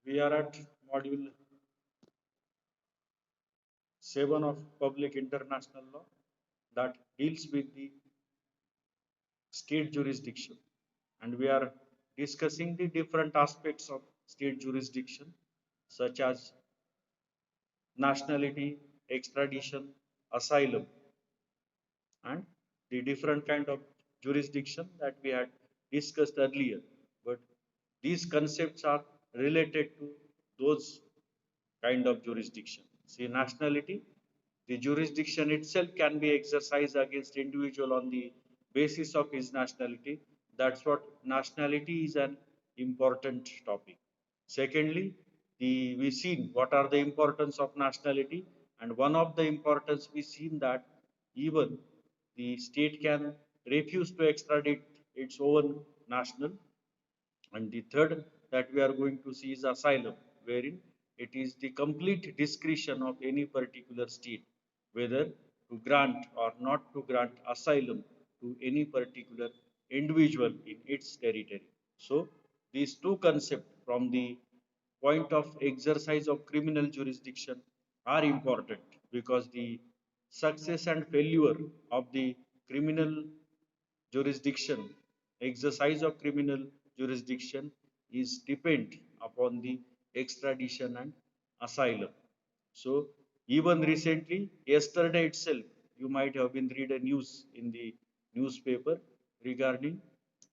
We are at module 7 of Public International Law that deals with the state jurisdiction. And we are discussing the different aspects of state jurisdiction, such as nationality, extradition, asylum, and the different kind of jurisdiction that we had discussed earlier. But these concepts are related to those kind of jurisdiction. See, nationality, the jurisdiction itself can be exercised against individual on the basis of his nationality. That's what nationality is an important topic. Secondly, we seen what are the importance of nationality, and one of the importance we seen that even the state can refuse to extradite its own national. And the third that we are going to see is asylum, wherein it is the complete discretion of any particular state whether to grant or not to grant asylum to any particular individual in its territory. So, these two concepts from the point of exercise of criminal jurisdiction are important because the success and failure of the criminal jurisdiction, exercise of criminal jurisdiction is depend upon the extradition and asylum. So even recently, yesterday itself, you might have been read a news in the newspaper regarding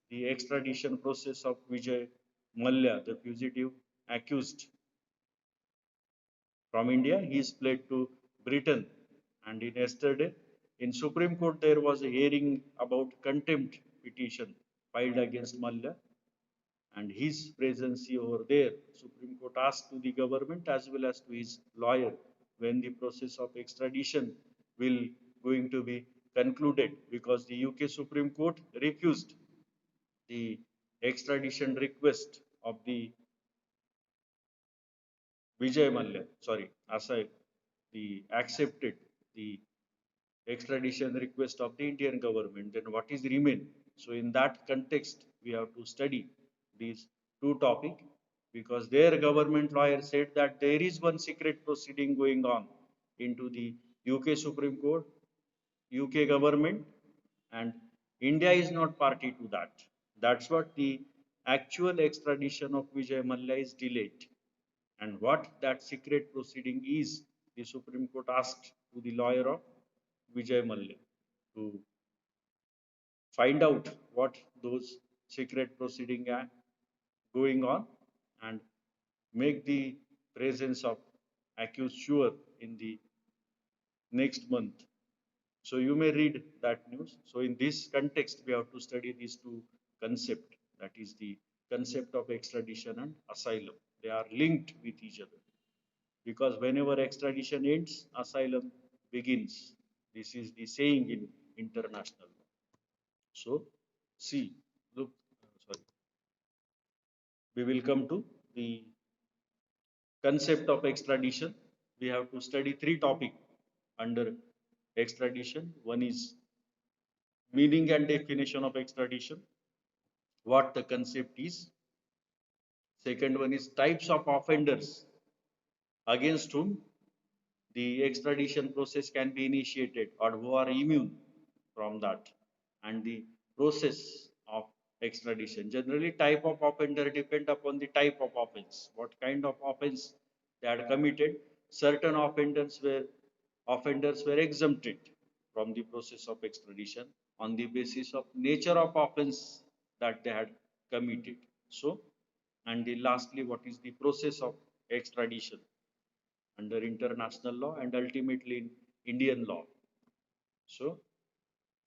the extradition process of Vijay Mallya, the fugitive accused from India. He is fled to Britain, and in yesterday in Supreme Court there was a hearing about contempt petition filed against Mallya and his presence over there. Supreme Court asked to the government as well as to his lawyer when the process of extradition will going to be concluded because the UK Supreme Court refused the extradition request of the Vijay Mallya, sorry, Asai, the accepted the extradition request of the Indian government, then what is remain? So in that context, we have to study these two topics because their government lawyer said that there is one secret proceeding going on into the UK Supreme Court, UK government, and India is not party to that. That's what the actual extradition of Vijay Mallya is delayed. And what that secret proceeding is, the Supreme Court asked to the lawyer of Vijay Mallya to find out what those secret proceedings are going on and make the presence of accused sure in the next month. So you may read that news. So in this context, we have to study these two concepts. That is the concept of extradition and asylum. They are linked with each other because whenever extradition ends, asylum begins. This is the saying in international law. So, see, look, sorry, we will come to the concept of extradition. We have to study three topics under extradition. One is meaning and definition of extradition, what the concept is. Second one is types of offenders against whom the extradition process can be initiated or who are immune from that, and the process of extradition. Generally type of offender depend upon the type of offense, what kind of offense they had committed. Certain offenders were exempted from the process of extradition on the basis of nature of offense that they had committed. So, and the lastly, what is the process of extradition under international law and ultimately in Indian law. So,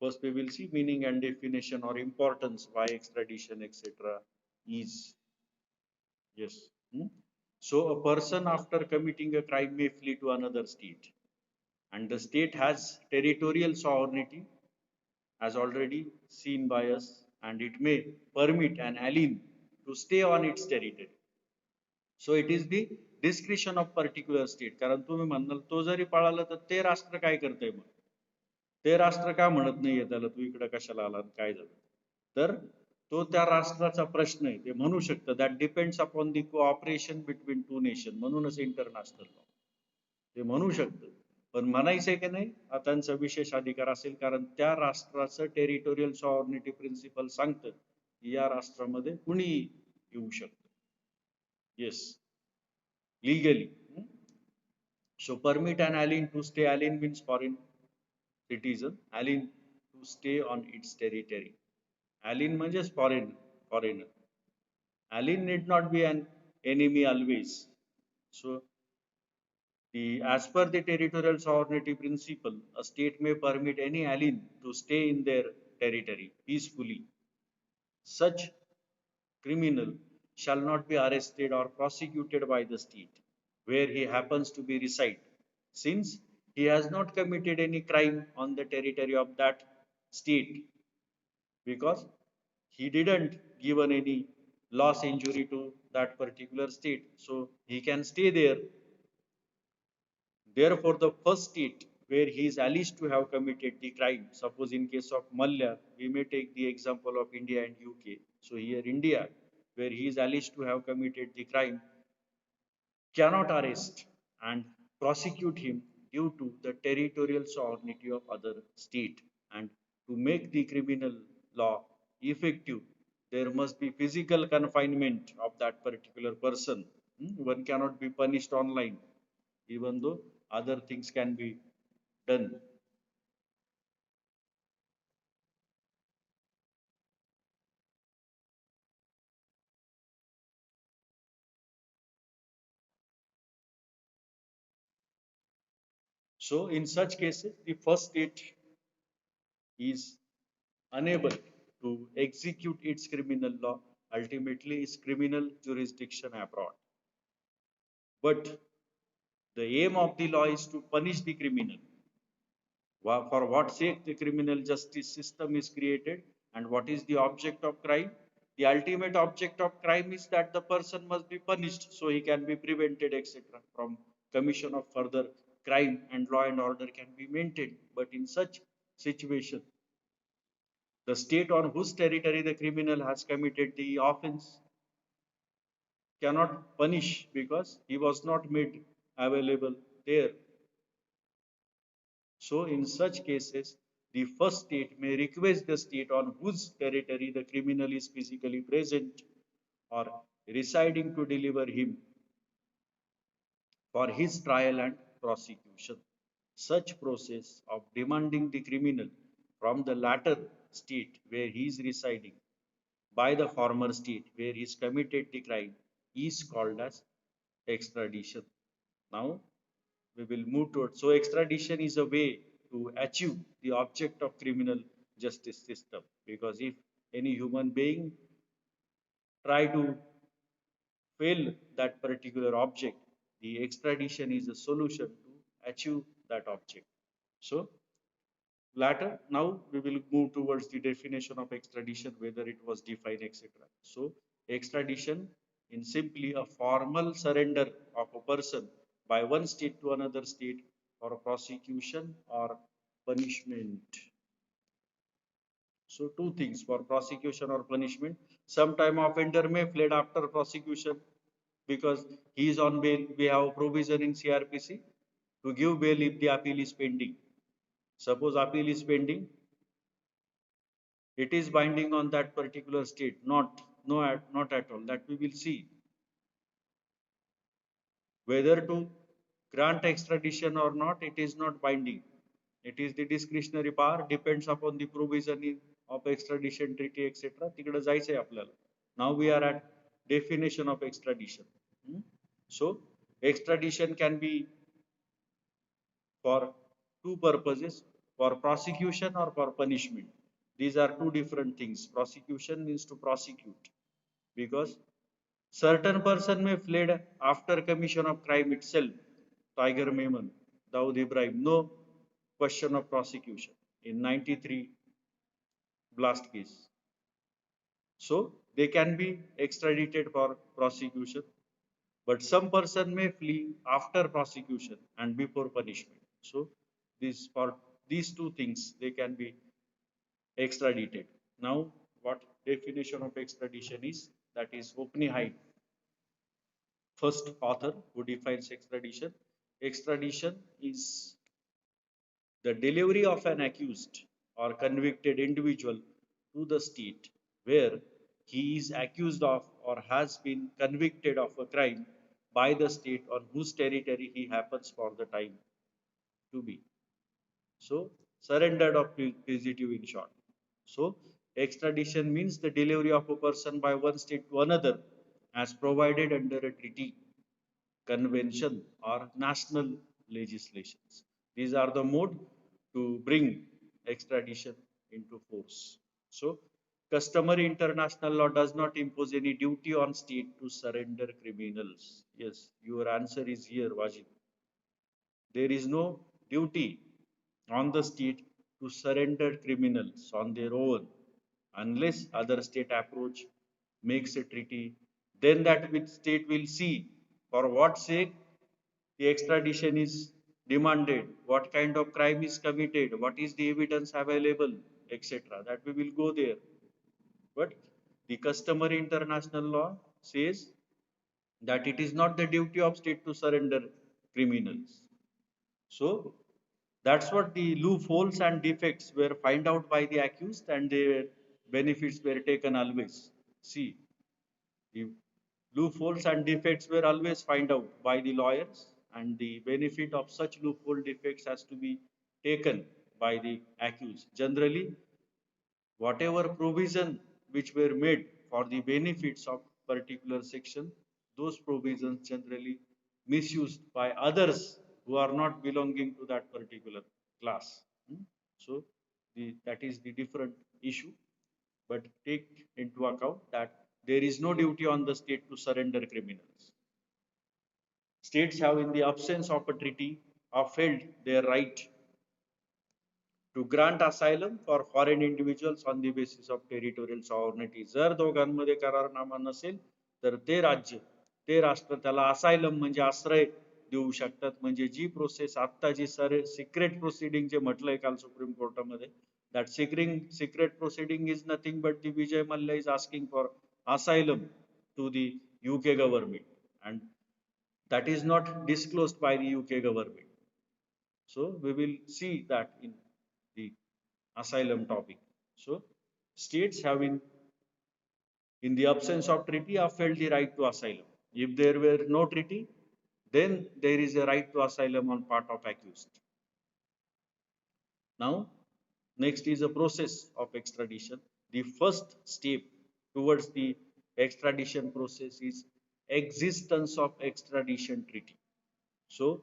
first we will see meaning and definition or importance, why extradition, etc. is. Yes. So, a person after committing a crime may flee to another state, and the state has territorial sovereignty, as already seen by us, and it may permit an alien to stay on its territory. So it is the discretion of particular state. कारण तुम्ही म्हणाल तो जरी पळाला तर ते राष्ट्र काय करतंय, मग ते राष्ट्र का म्हणत नाहीये त्याला तू इकडे कशाला आला काय झालं. तर तो त्या राष्ट्राचा प्रश्न आहे ते म्हणू शकतं that depends upon the cooperation between two nation म्हणूनच इंटरनॅशनल लॉ ते म्हणू शकतं पण म्हणायचंय की नाही हा त्यांचा विशेष अधिकार असेल कारण त्या राष्ट्राचं टेरिटोरियल सॉव्हर्निटी प्रिन्सिपल सांगतं की या राष्ट्रामध्ये कुणीही येऊ शकतं yes legally. So permit an alien to stay. Alien means foreign citizen. Alien to stay on its territory. Alien means foreigner. Alien need not be an enemy always. So as per the territorial sovereignty principle, a state may permit any alien to stay in their territory peacefully. Such criminal shall not be arrested or prosecuted by the state where he happens to be reside, since he has not committed any crime on the territory of that state because he didn't given any loss injury to that particular state, so he can stay there. Therefore, the first state where he is alleged to have committed the crime, suppose in case of Malla, we may take the example of India and UK. So here India, where he is alleged to have committed the crime, cannot arrest and prosecute him due to the territorial sovereignty of other state. And to make the criminal law effective, there must be physical confinement of that particular person. One cannot be punished online, even though other things can be done. So in such cases, the first state is unable to execute its criminal law, ultimately its criminal jurisdiction abroad. But the aim of the law is to punish the criminal. For what sake the criminal justice system is created and what is the object of crime? The ultimate object of crime is that the person must be punished so he can be prevented, etc., from commission of further crime and law and order can be maintained. But in such situation, the state on whose territory the criminal has committed the offense cannot punish because he was not made available there. So, in such cases, the first state may request the state on whose territory the criminal is physically present or residing to deliver him for his trial and prosecution. Such process of demanding the criminal from the latter state where he is residing by the former state where he has committed the crime is called as extradition. Now we will move towards. So extradition is a way to achieve the object of criminal justice system because if any human being try to fail that particular object, the extradition is a solution to achieve that object. So latter, now we will move towards the definition of extradition, whether it was defined, etc. So, extradition in simply a formal surrender of a person by one state to another state for prosecution or punishment. So, two things for prosecution or punishment. Sometime offender may fled after prosecution because he is on bail. We have a provision in CRPC to give bail if the appeal is pending. Suppose appeal is pending, it is binding on that particular state, not at all. That we will see whether to grant extradition or not. It is not binding. It is the discretionary power, depends upon the provision of extradition treaty, etc. तिकडे जायचंय आपल्याला. Now we are at definition of extradition. So extradition can be for two purposes, for prosecution or for punishment. These are two different things. Prosecution means to prosecute because certain person may fled after commission of crime itself. Tiger Memon, Dawood Ibrahim, no question of prosecution in 93 blast case. So they can be extradited for prosecution, but some person may flee after prosecution and before punishment. So this for these two things they can be extradited. Now what definition of extradition is. That is Oppenheim, first author who defines extradition. Extradition is the delivery of an accused or convicted individual to the state where he is accused of or has been convicted of a crime by the state on whose territory he happens for the time to be. So, surrendered or fugitive in short. So, extradition means the delivery of a person by one state to another as provided under a treaty, convention, or national legislations. These are the mode to bring extradition into force. So, customary international law does not impose any duty on state to surrender criminals. Yes, your answer is here, Wajid. There is no duty on the state to surrender criminals on their own unless other state approach makes a treaty. Then that which state will see for what sake the extradition is demanded, what kind of crime is committed, what is the evidence available, etc. That we will go there. But the customary international law says that it is not the duty of state to surrender criminals. So that's what the loopholes and defects were found out by the accused and their benefits were taken always. See, the loopholes and defects were always found out by the lawyers and the benefit of such loophole defects has to be taken by the accused. Generally, whatever provision which were made for the benefits of particular section, those provisions generally misused by others who are not belonging to that particular class. So that is the different issue. But take into account that there is no duty on the state to surrender criminals. States have, in the absence of a treaty, upheld their right to grant asylum for foreign individuals on the basis of territorial sovereignty. जर दोघांमध्ये करारनामा नसेल तर ते राज्य ते राष्ट्र त्याला असायलम म्हणजे आश्रय देऊ शकतात. म्हणजे जी प्रोसेस आता जी सिक्रेट प्रोसिडिंग जे म्हटलंय काल सुप्रीम कोर्टामध्ये, that secret proceeding is nothing but the Vijay Malla is asking for asylum to the UK government, and that is not disclosed by the UK government. So we will see that in the asylum topic. So states have in the absence of treaty upheld the right to asylum. If there were no treaty, then there is a right to asylum on part of accused. Now, next is a process of extradition. The first step towards the extradition process is existence of extradition treaty. So,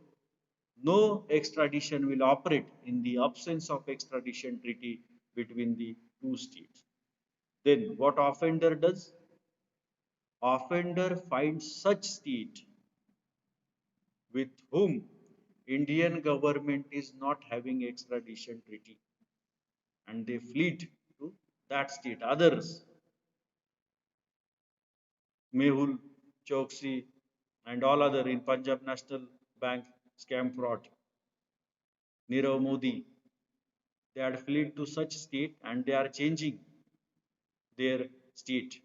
no extradition will operate in the absence of extradition treaty between the two states. Then what offender does? Offender finds such state with whom Indian government is not having extradition treaty and they flee to that state. Others, Mehul, Choksi, and all other in Punjab National Bank scam fraud, Nirav Modi, they had fled to such state and they are changing their state.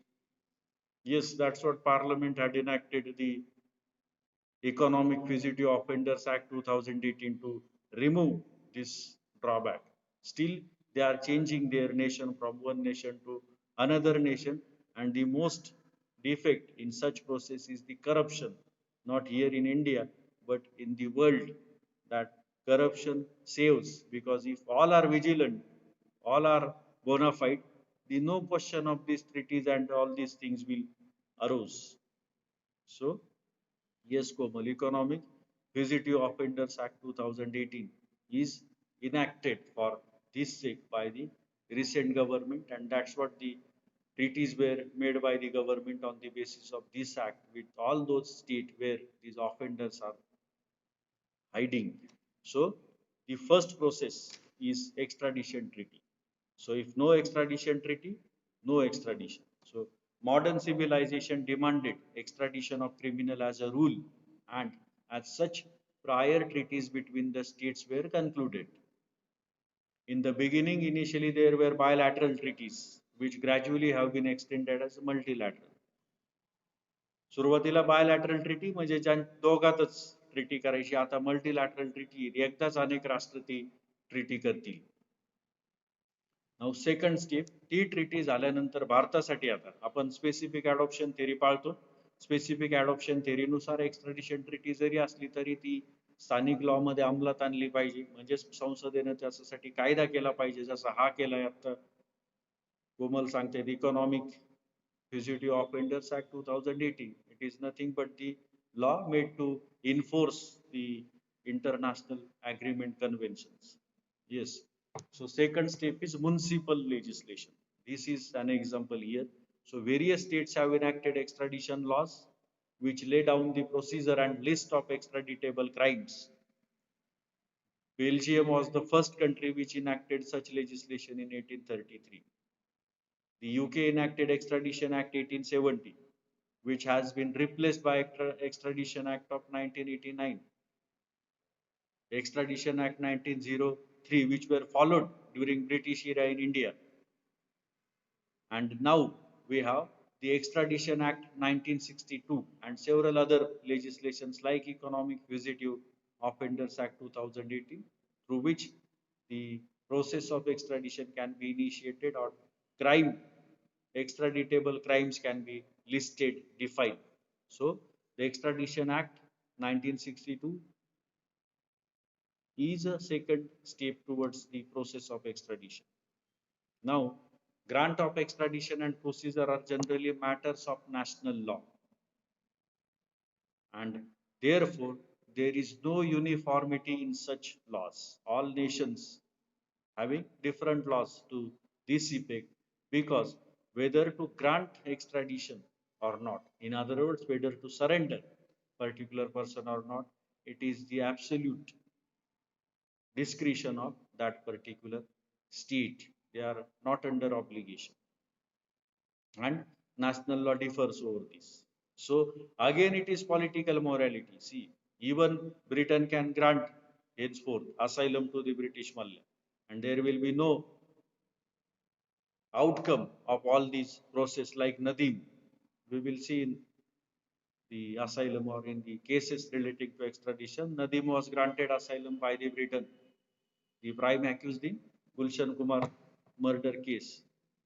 Yes, that's what Parliament had enacted the Economic Fugitive Offenders Act 2018 to remove this drawback. Still, they are changing their nation from one nation to another nation, and the most defect in such process is the corruption, not here in India, but in the world. That corruption saves, because if all are vigilant, all are bona fide, the no question of these treaties and all these things will arose. So, yes, Komal, Economic Fugitive Offenders Act 2018 is enacted for this sake by the recent government, and that's what the treaties were made by the government on the basis of this act with all those states where these offenders are hiding. So the first process is extradition treaty. So if no extradition treaty, no extradition. So modern civilization demanded extradition of criminal as a rule, and as such prior treaties between the states were concluded. In the beginning, initially there were bilateral treaties which gradually have been extended as multilateral. सुरुवातीला bilateral treaty म्हणजे ज्या दोघातच treaty करायची, आता मल्टीलॅटरल treaty एकदाच अनेक राष्ट्र ती treaty करतील. नाउ सेकंड स्टेप, ती ट्रिटी झाल्यानंतर भारतासाठी आता आपण स्पेसिफिक अडॉप्शन थेरी पाळतो. स्पेसिफिक अडॉप्शन थेरीनुसार एक्स्ट्रॅडिशन ट्रिटी जरी असली तरी ती स्थानिक लॉ मध्ये अंमलात आणली पाहिजे, म्हणजे संसदेने त्याच्यासाठी कायदा केला पाहिजे, जसा हा केलाय आता कोमल सांगते economic Fugitive Offenders Act 2018. It is nothing but the law made to enforce the international agreement conventions. Yes. So second step is municipal legislation. This is an example here. So various states have enacted extradition laws which lay down the procedure and list of extraditable crimes. Belgium was the first country which enacted such legislation in 1833. The UK enacted Extradition Act 1870, which has been replaced by Extradition Act of 1989. Extradition Act 1903, which were followed during British era in India. And now we have the Extradition Act 1962 and several other legislations like Economic Fugitive Offenders Act 2018, through which the process of extradition can be initiated or crime, extraditable crimes can be listed, defined. So the Extradition Act 1962 is a second step towards the process of extradition. Now, grant of extradition and procedure are generally matters of national law. And therefore, there is no uniformity in such laws. All nations having different laws to this effect, because whether to grant extradition or not, in other words, whether to surrender particular person or not, it is the absolute discretion of that particular state. They are not under obligation. And national law differs over this. So again, it is political morality. See, even Britain can grant henceforth asylum to the British Malay, and there will be no outcome of all these process like Nadim. We will see in the asylum or in the cases relating to extradition, Nadim was granted asylum by the Britain. The prime accused in Gulshan Kumar murder case.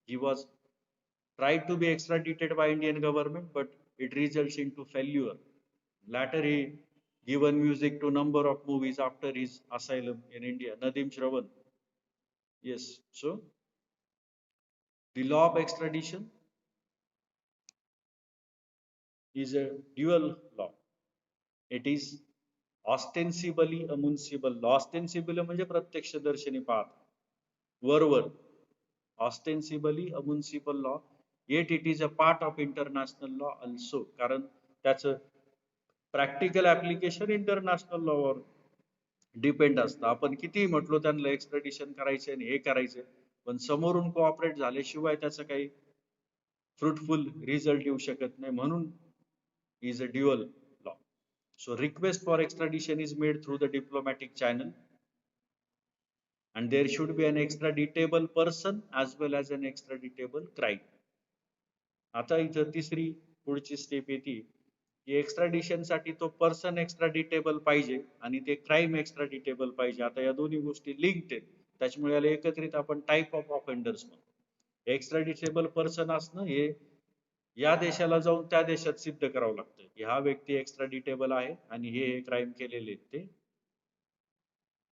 He was tried to be extradited by Indian government, but it results into failure. Later, he given music to number of movies after his asylum in India. Nadim Shravan. Yes. So the law of extradition is a dual law. It is ostensibly a municipal law. Ostensibly म्हणजे प्रत्यक्षदर्शनी पाहत. वरवर. Ostensibly a municipal law, yet it is a part of international law also. कारण त्याचं practical application international lower depend असतं. आपण कितीही म्हटलो त्यांना एक्स्ट्रॅडिशन करायचे आणि हे करायचे, पण समोरून कोऑपरेट झाल्याशिवाय त्याचं काही फ्रुटफुल रिझल्ट येऊ शकत नाही. म्हणून is a dual law. So request for extradition is made through the diplomatic channel, and there should be an extraditable person as well as an extraditable crime. आता इथं तिसरी पुढची स्टेप येते की एक्स्ट्राडिशन साठी तो पर्सन एक्स्ट्राडिटेबल पाहिजे आणि ते क्राईम एक्स्ट्राडिटेबल पाहिजे. आता या दोन्ही गोष्टी लिंक्ड आहेत, त्याच्यामुळे याला एकत्रित आपण टाइप ऑफ ऑफेंडर्स म्हणतो. एक्स्ट्राडिटेबल पर्सन असणं हे या देशाला जाऊन त्या देशात सिद्ध करावं लागतं की हा व्यक्ती एक्स्ट्राडिटेबल आहे आणि हे क्राईम केलेले ते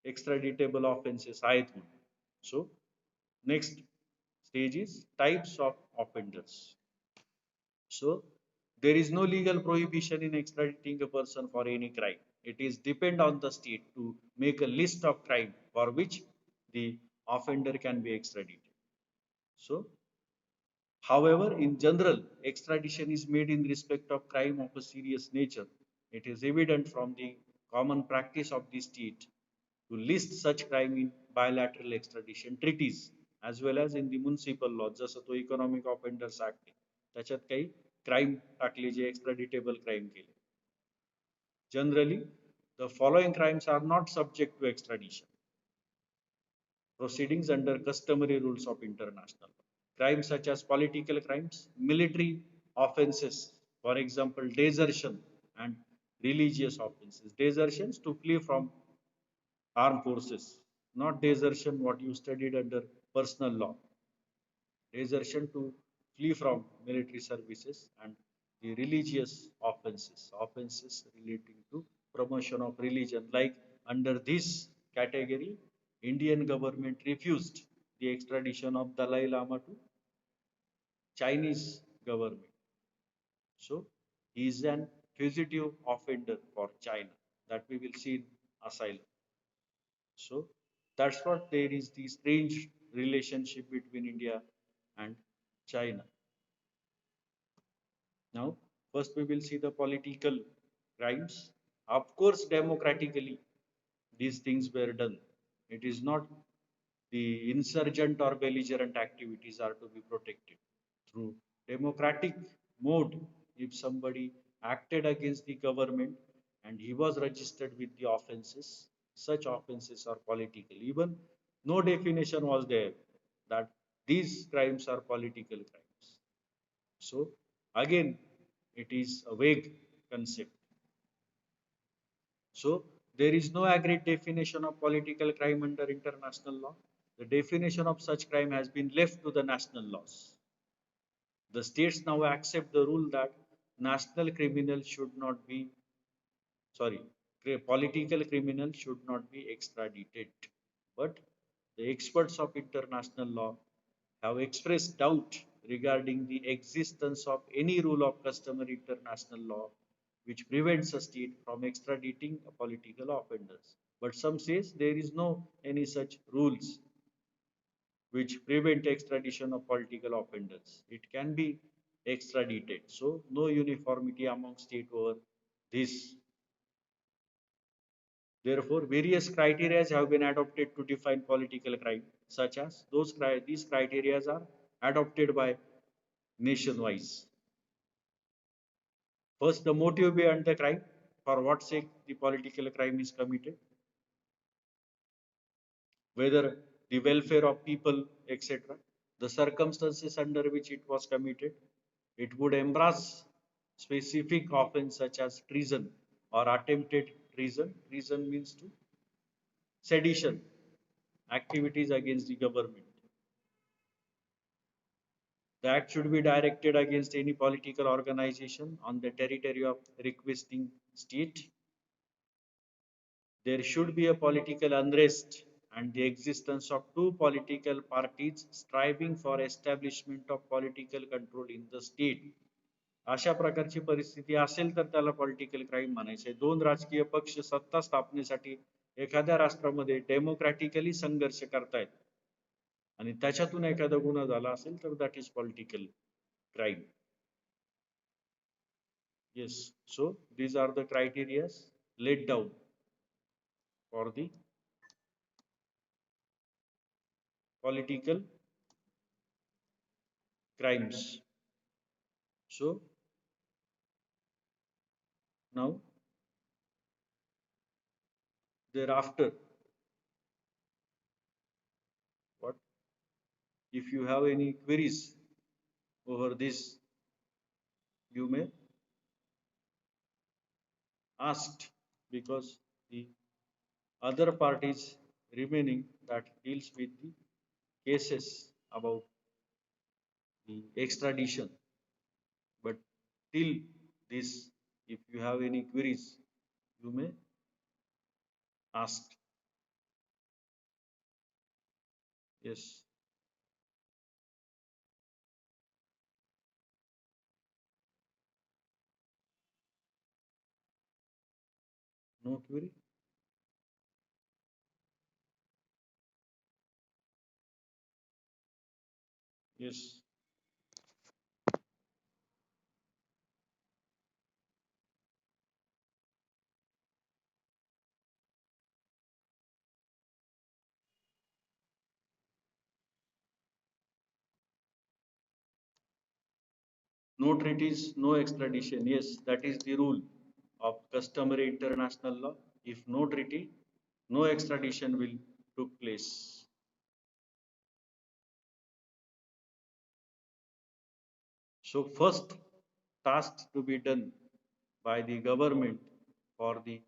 एक्स्ट्राडिटेबल ऑफेन्सेस आहेत म्हणून. So next stage is types of offenders. So there is no legal prohibition in extraditing a person for any crime. It is depend on the state to make a list of crime for which the offender can be extradited. So however, in general, extradition is made in respect of crime of a serious nature. It is evident from the common practice of the state to list such crime in bilateral extradition treaties as well as in the municipal law. जसं तो economic offenders act आहे, त्याच्यात काही crime टाकले जे एक्स्ट्राडिटेबल crime केले. Generally, the following crimes are not subject to extradition proceedings under customary rules of international law. crimes such as political crimes, military offenses, for example, desertion and religious offenses. Desertions to flee from armed forces, not desertion what you studied under personal law. Desertion to flee from military services and the religious offenses, offenses relating to promotion of religion. Like under this category, Indian government refused the extradition of Dalai Lama to Chinese government. So he is an fugitive offender for China that we will see in asylum. So that's what there is the strange relationship between India and China. Now, first we will see the political crimes. Of course, democratically, these things were done. It is not the insurgent or belligerent activities are to be protected through democratic mode. If somebody acted against the government and he was registered with the offenses, such offenses are political. Even no definition was there that these crimes are political crimes. So again, it is a vague concept. So there is no agreed definition of political crime under international law. The definition of such crime has been left to the national laws. The states now accept the rule that national criminals should not be, sorry, political criminals should not be extradited. But the experts of international law have expressed doubt regarding the existence of any rule of customary international law which prevents a state from extraditing a political offenders. But some says there is no any such rules which prevent extradition of political offenders. It can be extradited. So no uniformity among state over this. Therefore, various criteria have been adopted to define political crime, such as these criteria are adopted by nation-wise. First, the motive behind the crime, for what sake the political crime is committed, whether the welfare of people, etc., the circumstances under which it was committed. It would embrace specific offense such as treason or attempted treason. Treason means to sedition, activities against the government. The act should be directed against any political organization on the territory of requesting state. There should be a political unrest and the existence of two political parties striving for establishment of political control in the state. अशा प्रकारची परिस्थिती असेल तर त्याला political crime म्हणायचे. दोन राजकीय पक्ष सत्ता स्थापनेसाठी एखाद्या राष्ट्रामध्ये डेमोक्रॅटिकली संघर्ष करतायत आणि त्याच्यातून एखादा गुन्हा झाला असेल तर that is political crime. Yes, so these are the criteria laid down for the political crimes. So now thereafter, what if you have any queries over this, you may ask, because the other parties remaining that deals with the cases about the extradition. But till this, if you have any queries, you may ask. Yes. No query? Yes. No treaties, no extradition. Yes, that is the rule of customary international law. If no treaty, no extradition will took place. So first task to be done by the government for the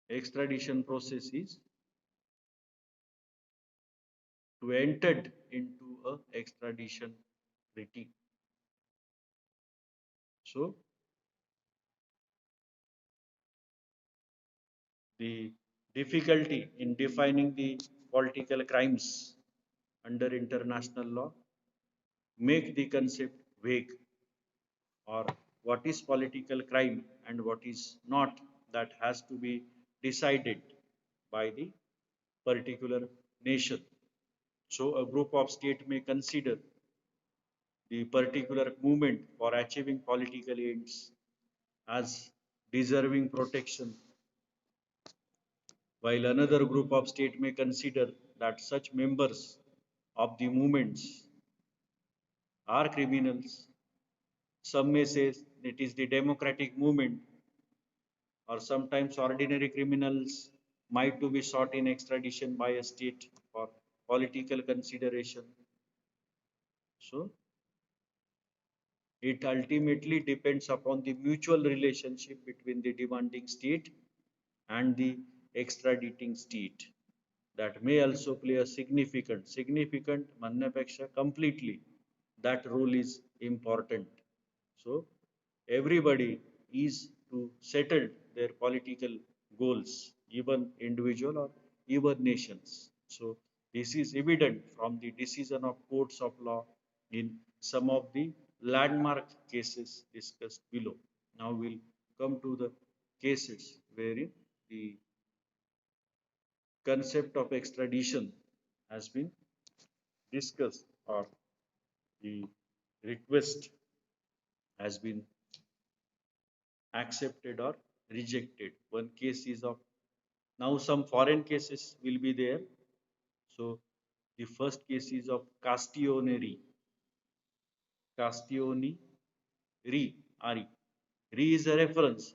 extradition process is to enter into a extradition treaty. So the difficulty in defining the political crimes under international law make the concept vague, or what is political crime and what is not, that has to be decided by the particular nation. So a group of state may consider the particular movement for achieving political ends as deserving protection, while another group of state may consider that such members of the movements are criminals. Some may say it is the democratic movement, or sometimes ordinary criminals might to be sought in extradition by a state for political consideration. So it ultimately depends upon the mutual relationship between the demanding state and the extraditing state. That may also play a significant म्हणण्यापेक्षा completely, that role is important. So everybody is to settle their political goals, even individual or even nations. So this is evident from the decision of courts of law in some of the landmark cases discussed below. Now we'll come to the cases wherein the concept of extradition has been discussed, or the request has been accepted or rejected. One case is of, now some foreign cases will be there. So the first case is of Castiglione. Castiglione Re. Re is a reference.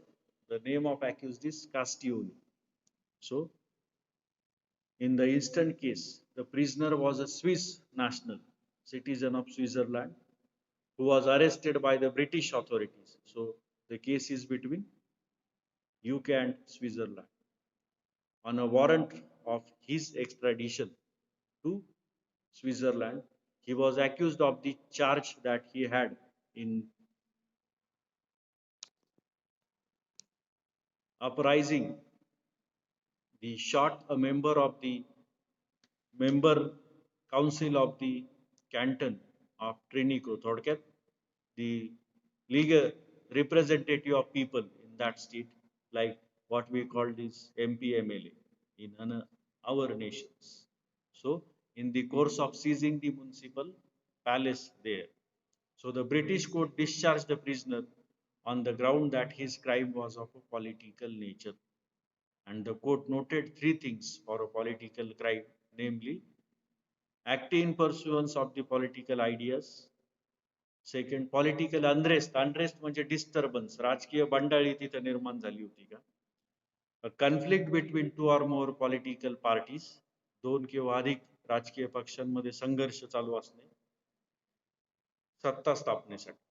The name of accused is Castiglione. So in the instant case, the prisoner was a Swiss national, citizen of Switzerland, who was arrested by the British authorities. So the case is between UK and Switzerland on a warrant of his extradition to Switzerland. He was accused of the charge that he had in uprising. He shot a member of the member council of the canton of Trinico, थोडक्यात the legal representative of people in that state, like what we call this MPMLA in our nations. So, in the course of seizing the municipal palace there, so the British court discharged the prisoner on the ground that his crime was of a political nature. And the court noted three things for a political crime, namely acting in pursuance of the political ideas. Second political unrest, unrest म्हणजे disturbance, राजकीय बंडाळी तिथे निर्माण झाली होती का, conflict between two or more political parties, दोन किंवा अधिक राजकीय पक्षांमध्ये संघर्ष चालू असणे सत्ता स्थापनेसाठी.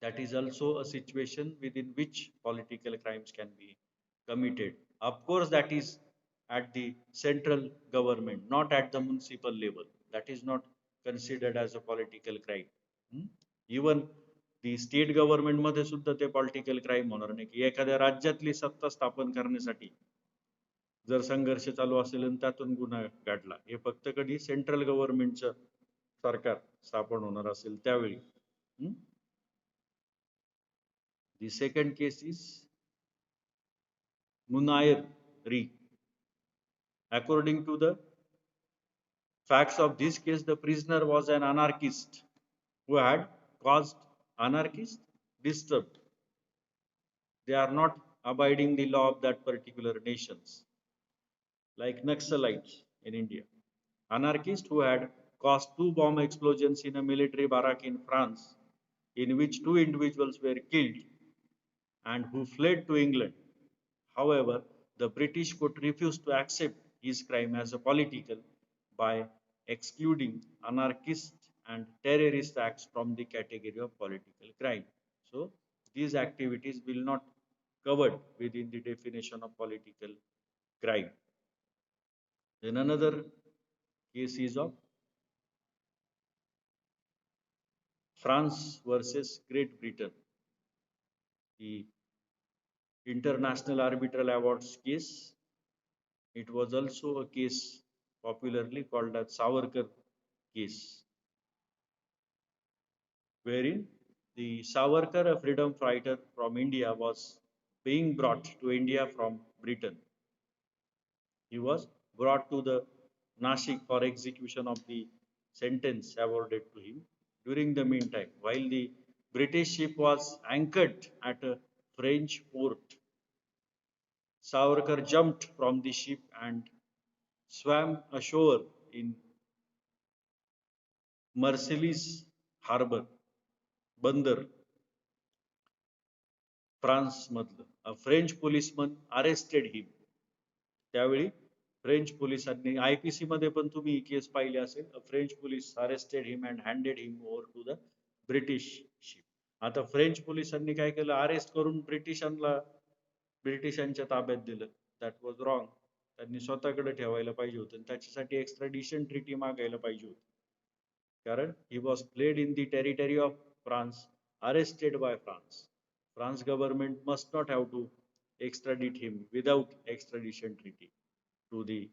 That is also a situation within which political crimes can be committed. Of course, that is at the central government, not at the municipal level. That is not considered as a political crime. Even the state government मध्ये सुद्धा ते political crime होणार नाही की एखाद्या राज्यातली सत्ता स्थापन करण्यासाठी जर संघर्ष चालू असेल आणि त्यातून गुन्हा घडला, हे फक्त कधी सेंट्रल गव्हर्नमेंटचं सरकार स्थापन होणार असेल त्यावेळी. The second case is Munayr Re. According to the facts of this case, the prisoner was an anarchist who had caused anarchist disturbed. They are not abiding the law of that particular nations, like Naxalites in India. Anarchist who had caused two bomb explosions in a military barrack in France, in which two individuals were killed, and who fled to England. However, the British could refuse to accept his crime as a political by excluding anarchist and terrorist acts from the category of political crime. So these activities will not covered within the definition of political crime. Then another case is of France versus Great Britain. The International Arbitral Awards case. It was also a case popularly called as Savarkar case, wherein the Savarkar, a freedom fighter from India, was being brought to India from Britain. He was brought to the Nashik for execution of the sentence awarded to him. During the meantime, while the British ship was anchored at a French port, Savarkar jumped from the ship and swam ashore in Marseilles harbor, Bandar, France मधलं. A French policeman arrested him. त्यावेळी French पोलिसांनी IPC मध्ये पण तुम्ही ही case पाहिली असेल. French police arrested him and handed him over to the British ship. आता फ्रेंच पोलिसांनी काय केलं, अरेस्ट करून ब्रिटिशांच्या ताब्यात दिलं. That was wrong. त्यांनी स्वतःकडे ठेवायला पाहिजे होतं, त्याच्यासाठी एक्स्ट्राडिशन ट्रीटी मागायला पाहिजे होती. कारण he was played in the territory of France, arrested by France. France government must not have to extradite him without extradition treaty to the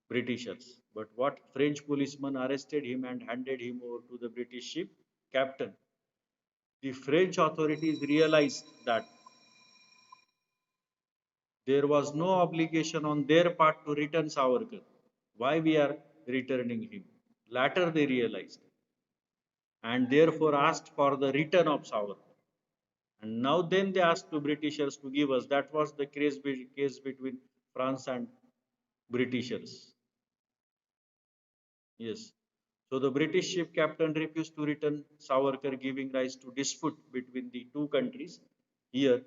Britishers. But what French policeman arrested him and handed him over to the British ship captain. The French authorities realized that there was no obligation on their part to return Savarkar. Why we are returning him? Later they realized and therefore asked for the return of Savarkar. And now then they asked the Britishers to give us. That was the case between France and Britishers. Yes. So the British ship captain refused to return Savarkar, giving rise to dispute between the two countries. Here,